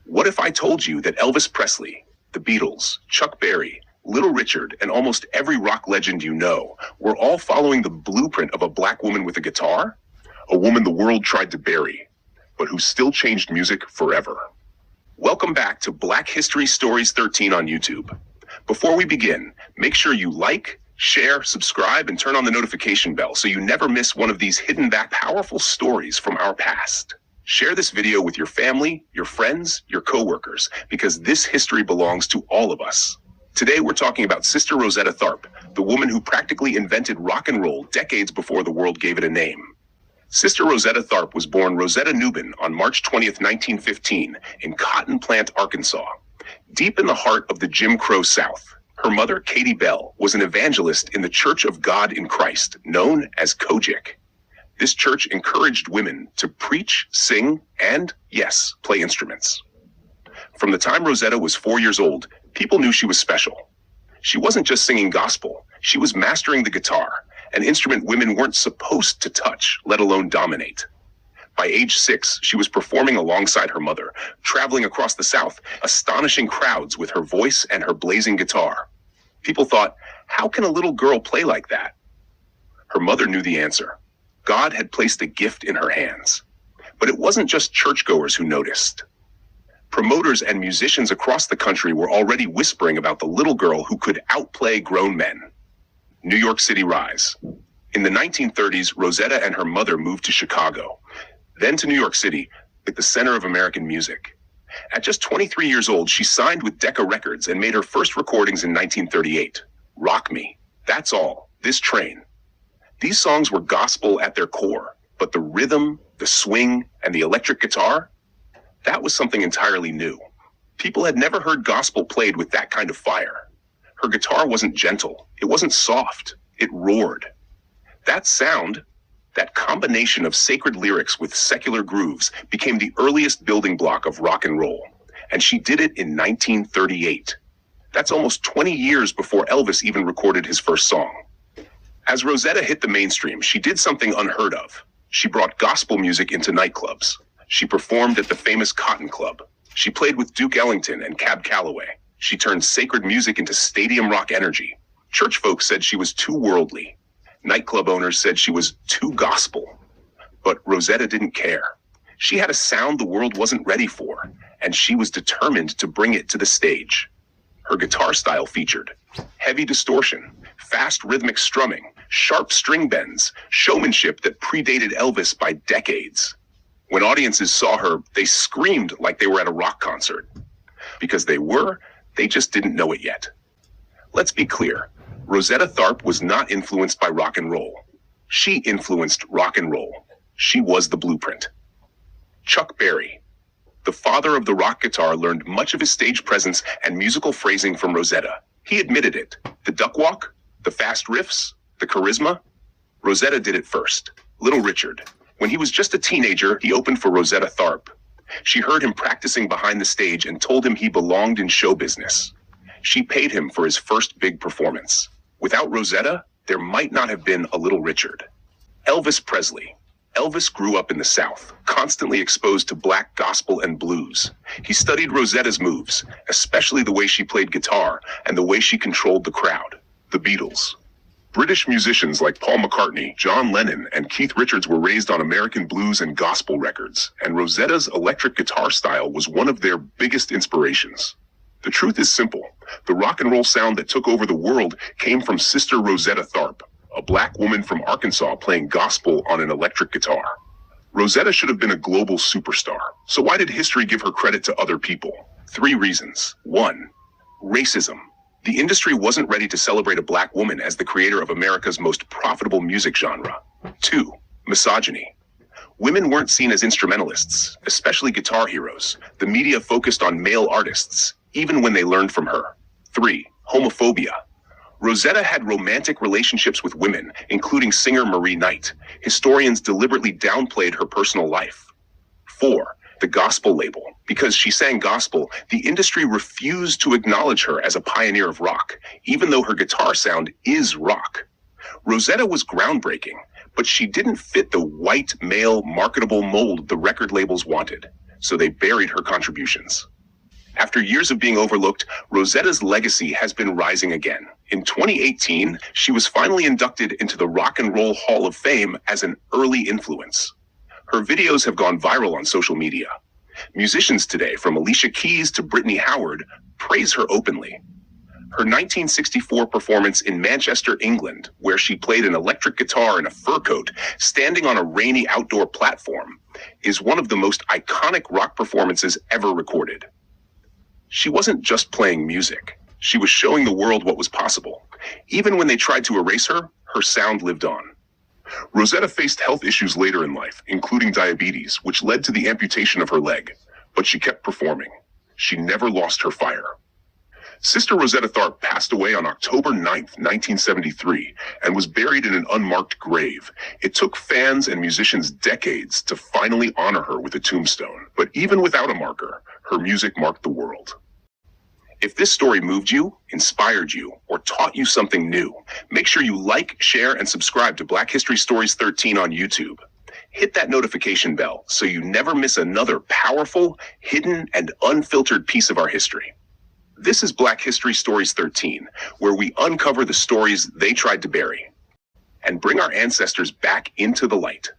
What if I told you that Elvis Presley, the Beatles, Chuck Berry, Little Richard, and almost every rock legend you know were all following the blueprint of a black woman with a guitar? A woman the world tried to bury, but who still changed music forever. Welcome back to Black History Stories 13 on YouTube. Before we begin, make sure you like, share, subscribe, and turn on the notification bell so you never miss one of these hidden back powerful stories from our past. Share this video with your family, your friends, your coworkers, because this history belongs to all of us. Today we're talking about Sister Rosetta Tharpe, the woman who practically invented rock and roll decades before the world gave it a name. Sister Rosetta Tharpe was born Rosetta Newman on March 20th, 1915, in Cotton Plant, Arkansas, deep in the heart of the Jim Crow South. Her mother, Katie Bell, was an evangelist in the Church of God in Christ, known as Kojic. This church encouraged women to preach, sing, and, yes, play instruments. From the time Rosetta was 4 years old, people knew she was special. She wasn't just singing gospel, she was mastering the guitar, an instrument women weren't supposed to touch, let alone dominate. By age 6, she was performing alongside her mother, traveling across the South, astonishing crowds with her voice and her blazing guitar. People thought, how can a little girl play like that? Her mother knew the answer. God had placed a gift in her hands. But it wasn't just churchgoers who noticed. Promoters and musicians across the country were already whispering about the little girl who could outplay grown men. New York City rise. In the 1930s, Rosetta and her mother moved to Chicago, then to New York City, at the center of American music. At just 23 years old, she signed with Decca Records and made her first recordings in 1938. Rock Me, That's All, This Train. These songs were gospel at their core, but the rhythm, the swing, and the electric guitar, that was something entirely new. People had never heard gospel played with that kind of fire. Her guitar wasn't gentle, it wasn't soft, it roared. That sound, that combination of sacred lyrics with secular grooves, became the earliest building block of rock and roll. And she did it in 1938. That's almost 20 years before Elvis even recorded his first song. As Rosetta hit the mainstream, she did something unheard of. She brought gospel music into nightclubs. She performed at the famous Cotton Club. She played with Duke Ellington and Cab Calloway. She turned sacred music into stadium rock energy. Church folks said she was too worldly. Nightclub owners said she was too gospel. But Rosetta didn't care. She had a sound the world wasn't ready for, and she was determined to bring it to the stage. Her guitar style featured heavy distortion, fast rhythmic strumming, sharp string bends, showmanship that predated Elvis by decades. When audiences saw her, they screamed like they were at a rock concert. Because they just didn't know it yet. Let's be clear, Rosetta Tharpe was not influenced by rock and roll. She influenced rock and roll. She was the blueprint. Chuck Berry, the father of the rock guitar, learned much of his stage presence and musical phrasing from Rosetta. He admitted it. The duck walk, the fast riffs, the charisma. Rosetta did it first. Little Richard. When he was just a teenager, he opened for Rosetta Tharpe. She heard him practicing behind the stage and told him he belonged in show business. She paid him for his first big performance. Without Rosetta, there might not have been a Little Richard. Elvis Presley. Elvis grew up in the South, constantly exposed to black gospel and blues. He studied Rosetta's moves, especially the way she played guitar and the way she controlled the crowd. The Beatles. British musicians like Paul McCartney, John Lennon, and Keith Richards were raised on American blues and gospel records, and Rosetta's electric guitar style was one of their biggest inspirations. The truth is simple. The rock and roll sound that took over the world came from Sister Rosetta Tharpe, a black woman from Arkansas playing gospel on an electric guitar. Rosetta should have been a global superstar. So why did history give her credit to other people? 3 reasons. 1. Racism. The industry wasn't ready to celebrate a black woman as the creator of America's most profitable music genre. 2. Misogyny. Women weren't seen as instrumentalists, especially guitar heroes. The media focused on male artists, even when they learned from her. 3. Homophobia. Rosetta had romantic relationships with women, including singer Marie Knight. Historians deliberately downplayed her personal life. 4. The gospel label. Because she sang gospel, the industry refused to acknowledge her as a pioneer of rock, even though her guitar sound is rock. Rosetta was groundbreaking, but she didn't fit the white, male, marketable mold the record labels wanted, so they buried her contributions. After years of being overlooked, Rosetta's legacy has been rising again. In 2018, she was finally inducted into the Rock and Roll Hall of Fame as an early influence. Her videos have gone viral on social media. Musicians today, from Alicia Keys to Brittany Howard, praise her openly. Her 1964 performance in Manchester, England, where she played an electric guitar in a fur coat, standing on a rainy outdoor platform, is one of the most iconic rock performances ever recorded. She wasn't just playing music. She was showing the world what was possible. Even when they tried to erase her, her sound lived on. Rosetta faced health issues later in life, including diabetes, which led to the amputation of her leg. But she kept performing. She never lost her fire. Sister Rosetta Tharpe passed away on October 9th, 1973, and was buried in an unmarked grave. It took fans and musicians decades to finally honor her with a tombstone. But even without a marker, her music marked the world. If this story moved you, inspired you, or taught you something new, make sure you like, share, and subscribe to Black History Stories 13 on YouTube. Hit that notification bell so you never miss another powerful, hidden, and unfiltered piece of our history. This is Black History Stories 13, where we uncover the stories they tried to bury and bring our ancestors back into the light.